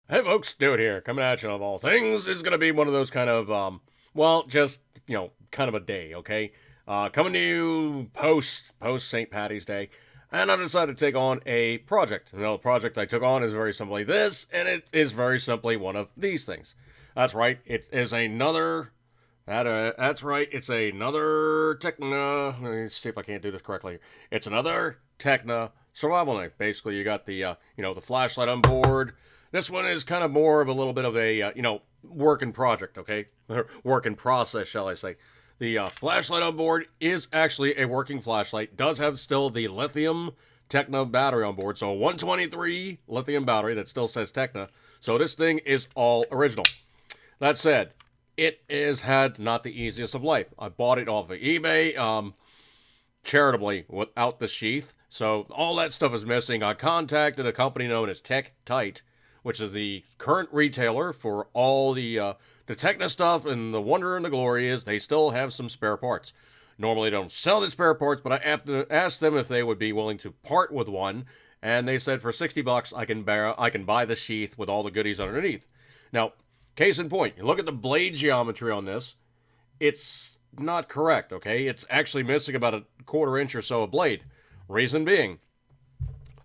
Hey folks, Dude here, coming at you of all things. It's gonna be one of those kind of, just, kind of a day, okay? Coming to you post St. Patty's Day, and I decided to take on a project. The project I took on is very simply this, and it is very simply one of these things. That's right, it is another, that's right, it's another Techna, let me see if I can't do this correctly. It's another Techna survival knife. Basically, you got the flashlight on board. This one is kind of more of a little bit of a, work in project, okay? Work in process, shall I say. The flashlight on board is actually a working flashlight. Does have still the lithium Techna battery on board. So a 123 lithium battery that still says Techna. So this thing is all original. That said, it has had not the easiest of life. I bought it off of eBay, charitably without the sheath. So all that stuff is missing. I contacted a company known as Tech Tight, which is the current retailer for all the Techna stuff, and the wonder and the glory is they still have some spare parts. Normally, they don't sell the spare parts, but I asked them if they would be willing to part with one, and they said for $60 I can buy the sheath with all the goodies underneath. Now, case in point, you look at the blade geometry on this, it's not correct. Okay, it's actually missing about a quarter inch or so of blade. Reason being,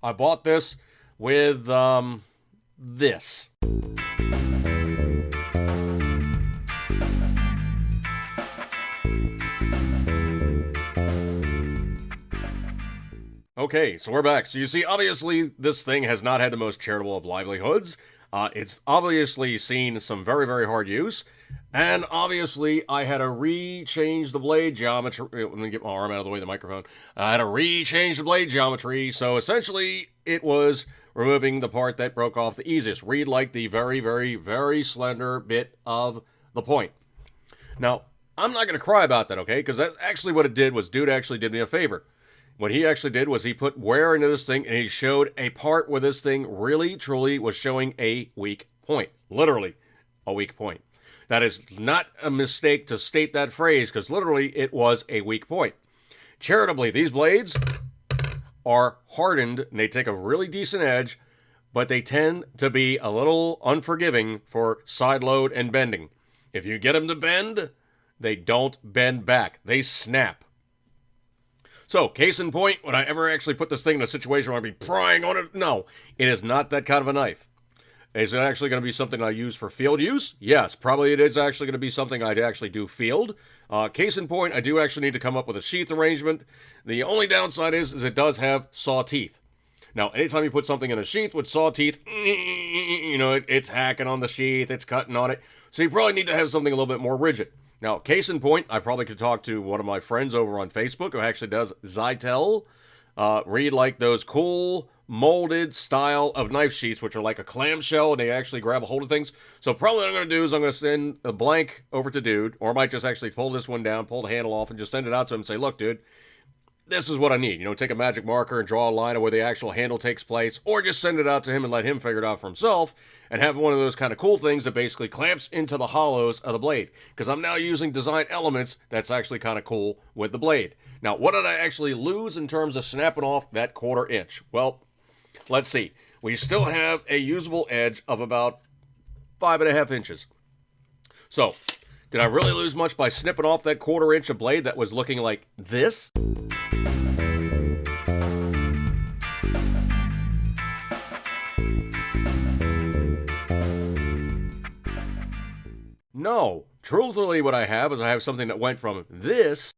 I bought this with this. Okay, so we're back. So you see, obviously, this thing has not had the most charitable of livelihoods. It's obviously seen some very, very hard use. And obviously, I had to re-change the blade geometry. Let me get my arm out of the way of the microphone. I had to re-change the blade geometry. So essentially, it was removing the part that broke off the easiest. Read like the very, very, very slender bit of the point. Now, I'm not going to cry about that, okay? Because that's actually what it did was dude actually did me a favor. What he actually did was he put wear into this thing and he showed a part where this thing really, truly was showing a weak point. Literally, a weak point. That is not a mistake to state that phrase because literally it was a weak point. Charitably, these blades are hardened and they take a really decent edge, but they tend to be a little unforgiving for side load and bending. If you get them to bend, they don't bend back, they snap. So, case in point, would I ever actually put this thing in a situation where I'd be prying on it? No, it is not that kind of a knife. Is it actually going to be something I use for field use? Yes, probably it is actually going to be something I'd actually do field. Case in point, I do actually need to come up with a sheath arrangement. The only downside is it does have saw teeth. Now, anytime you put something in a sheath with saw teeth, it's hacking on the sheath, it's cutting on it. So you probably need to have something a little bit more rigid. Now, case in point, I probably could talk to one of my friends over on Facebook who actually does Zytel. Read like those cool molded style of knife sheaths, which are like a clamshell and they actually grab a hold of things. So probably what I'm going to do is I'm going to send a blank over to dude, or I might just actually pull this one down, pull the handle off, and just send it out to him and say, look, dude, this is what I need. Take a magic marker and draw a line of where the actual handle takes place, or just send it out to him and let him figure it out for himself and have one of those kind of cool things that basically clamps into the hollows of the blade. Because I'm now using design elements that's actually kind of cool with the blade. Now, what did I actually lose in terms of snapping off that quarter inch? Well, let's see. We still have a usable edge of about 5.5 inches. So, did I really lose much by snipping off that quarter inch of blade that was looking like this? No. Truthfully, what I have is I have something that went from this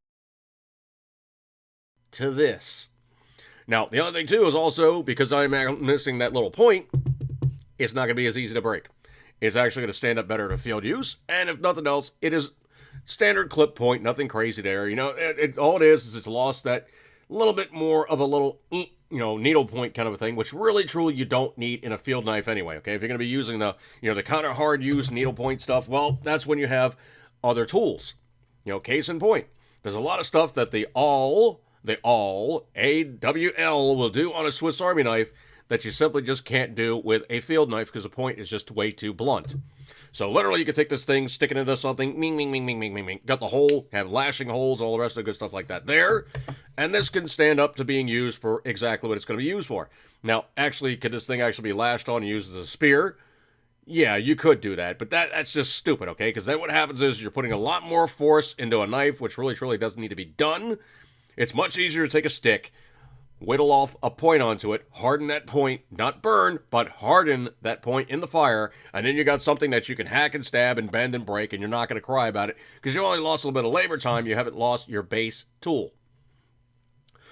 to this. Now, the other thing, too, is also because I'm missing that little point, it's not going to be as easy to break. It's actually going to stand up better to field use, and if nothing else, it is standard clip point, nothing crazy there. All it is it's lost that little bit more of a little, needle point kind of a thing, which really, truly, you don't need in a field knife anyway, okay? If you're going to be using the kind of hard use needle point stuff, well, that's when you have other tools. Case in point, there's a lot of stuff that the AWL will do on a Swiss Army knife that you simply just can't do with a field knife because the point is just way too blunt. So literally, you can take this thing, stick it into something, ming, ming, ming, ming, ming, ming, ming. Got the hole, have lashing holes, all the rest of the good stuff like that there. And this can stand up to being used for exactly what it's going to be used for. Now, actually, could this thing actually be lashed on and used as a spear? Yeah, you could do that, but that's just stupid, okay? Because then what happens is you're putting a lot more force into a knife, which really truly doesn't need to be done. It's much easier to take a stick, whittle off a point onto it, harden that point, not burn, but harden that point in the fire, and then you got something that you can hack and stab and bend and break, and you're not going to cry about it because you only lost a little bit of labor time. You haven't lost your base tool.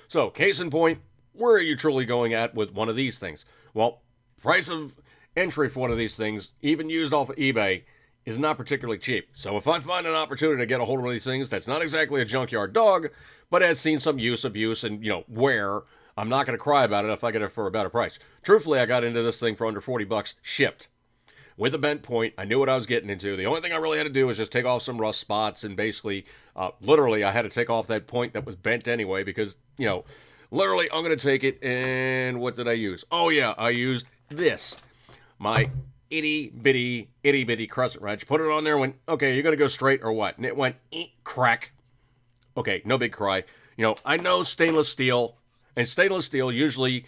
So, case in point, where are you truly going at with one of these things? Well, price of entry for one of these things, even used off of eBay, is not particularly cheap. So if I find an opportunity to get a hold of one of these things that's not exactly a junkyard dog, but has seen some use, abuse, and, wear, I'm not going to cry about it if I get it for a better price. Truthfully, I got into this thing for under 40 bucks shipped. With a bent point, I knew what I was getting into. The only thing I really had to do was just take off some rust spots, and basically, literally, I had to take off that point that was bent anyway because, literally, I'm going to take it, and what did I use? Oh, yeah, I used this. My itty bitty crescent wrench. Put it on there, went, okay, you're going to go straight or what? And it went, crack. Okay, no big cry. I know stainless steel, and stainless steel usually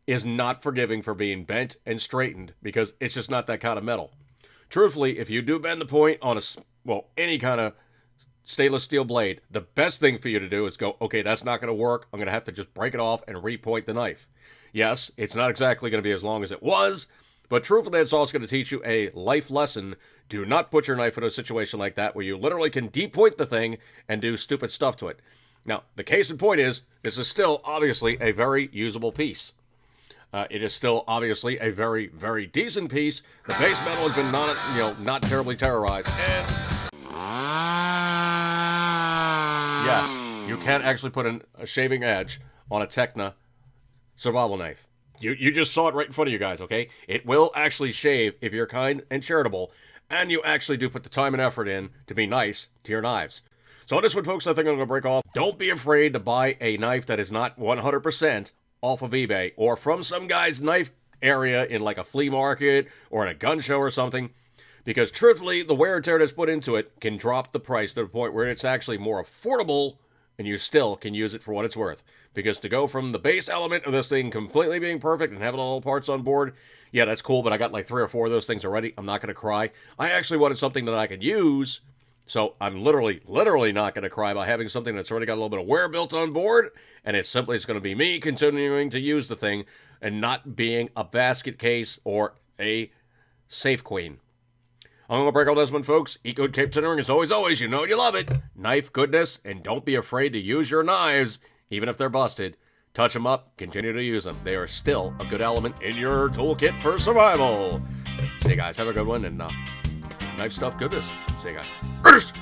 is not forgiving for being bent and straightened because it's just not that kind of metal. Truthfully, if you do bend the point on any kind of stainless steel blade, the best thing for you to do is go, okay, that's not going to work. I'm going to have to just break it off and repoint the knife. Yes, it's not exactly going to be as long as it was, but truthfully, it's also going to teach you a life lesson. Do not put your knife in a situation like that where you literally can depoint the thing and do stupid stuff to it. Now, the case in point is, this is still obviously a very usable piece. It is still obviously a very, very decent piece. The base metal has been not terribly terrorized. And yes, you can actually put a shaving edge on a Tekna survival knife. You just saw it right in front of you guys, okay? It will actually shave if you're kind and charitable, and you actually do put the time and effort in to be nice to your knives. So on this one, folks, I think I'm going to break off. Don't be afraid to buy a knife that is not 100% off of eBay or from some guy's knife area in like a flea market or in a gun show or something, because truthfully, the wear and tear that's put into it can drop the price to the point where it's actually more affordable and you still can use it for what it's worth. Because to go from the base element of this thing completely being perfect and having all the parts on board, yeah, that's cool, but I got like 3 or 4 of those things already. I'm not going to cry. I actually wanted something that I could use, so I'm literally not going to cry by having something that's already got a little bit of wear built on board, and it's going to be me continuing to use the thing and not being a basket case or a safe queen. I'm going to break all this one, folks. Eat good, keep tendering, as always, you know you love it. Knife goodness, and don't be afraid to use your knives, even if they're busted. Touch them up, continue to use them. They are still a good element in your toolkit for survival. See you guys, have a good one, and knife stuff goodness. See you guys.